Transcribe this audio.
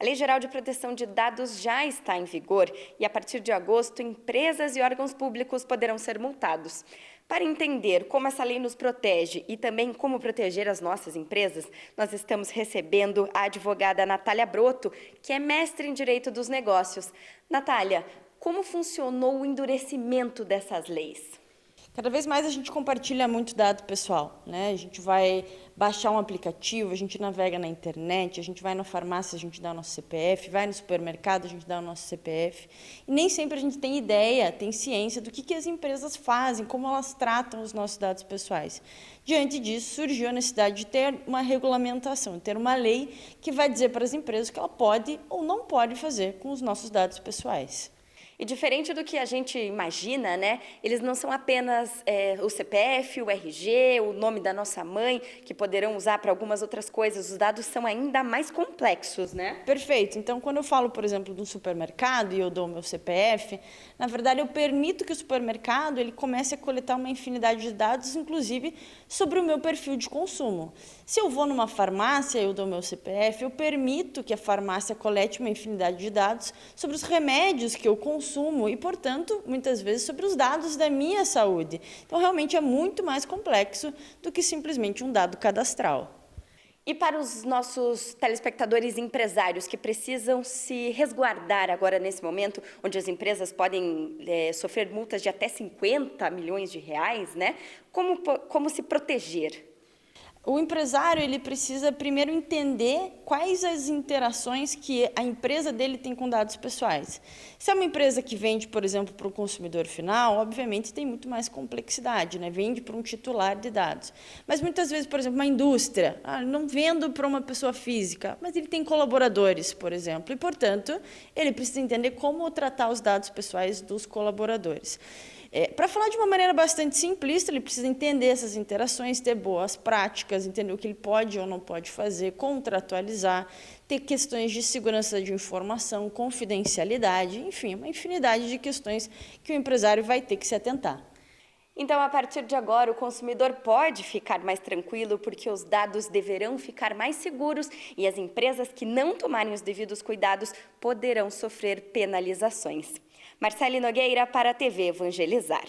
A Lei Geral de Proteção de Dados já está em vigor e, a partir de agosto, empresas e órgãos públicos poderão ser multados. Para entender como essa lei nos protege e também como proteger as nossas empresas, nós estamos recebendo a advogada Natália Broto, que é mestre em Direito dos Negócios. Natália, como funcionou o endurecimento dessas leis? Cada vez mais a gente compartilha muito dado pessoal, né? A gente vai baixar um aplicativo, a gente navega na internet, a gente vai na farmácia, a gente dá o nosso CPF, vai no supermercado, a gente dá o nosso CPF. E nem sempre a gente tem ideia, tem ciência do que as empresas fazem, como elas tratam os nossos dados pessoais. Diante disso, surgiu a necessidade de ter uma regulamentação, ter uma lei que vai dizer para as empresas o que ela pode ou não pode fazer com os nossos dados pessoais. E diferente do que a gente imagina, né? Eles não são apenas o CPF, o RG, o nome da nossa mãe, que poderão usar para algumas outras coisas. Os dados são ainda mais complexos, né? Perfeito. Então, quando eu falo, por exemplo, de um supermercado e eu dou o meu CPF, na verdade, eu permito que o supermercado ele comece a coletar uma infinidade de dados, inclusive sobre o meu perfil de consumo. Se eu vou numa farmácia e eu dou o meu CPF, eu permito que a farmácia colete uma infinidade de dados sobre os remédios que eu consumo e, portanto, muitas vezes sobre os dados da minha saúde. Então, realmente é muito mais complexo do que simplesmente um dado cadastral. E para os nossos telespectadores empresários que precisam se resguardar agora nesse momento, onde as empresas podem sofrer multas de até 50 milhões de reais, né? Como se proteger? O empresário ele precisa primeiro entender quais as interações que a empresa dele tem com dados pessoais. Se é uma empresa que vende, por exemplo, para o consumidor final, obviamente tem muito mais complexidade, né? Vende para um titular de dados. Mas muitas vezes, por exemplo, uma indústria, não vendo para uma pessoa física, mas ele tem colaboradores, por exemplo, e, portanto, ele precisa entender como tratar os dados pessoais dos colaboradores. Para falar de uma maneira bastante simplista, ele precisa entender essas interações, ter boas práticas, entender o que ele pode ou não pode fazer, contratualizar, ter questões de segurança de informação, confidencialidade, enfim, uma infinidade de questões que o empresário vai ter que se atentar. Então, a partir de agora, o consumidor pode ficar mais tranquilo porque os dados deverão ficar mais seguros e as empresas que não tomarem os devidos cuidados poderão sofrer penalizações. Marcele Nogueira para a TV Evangelizar.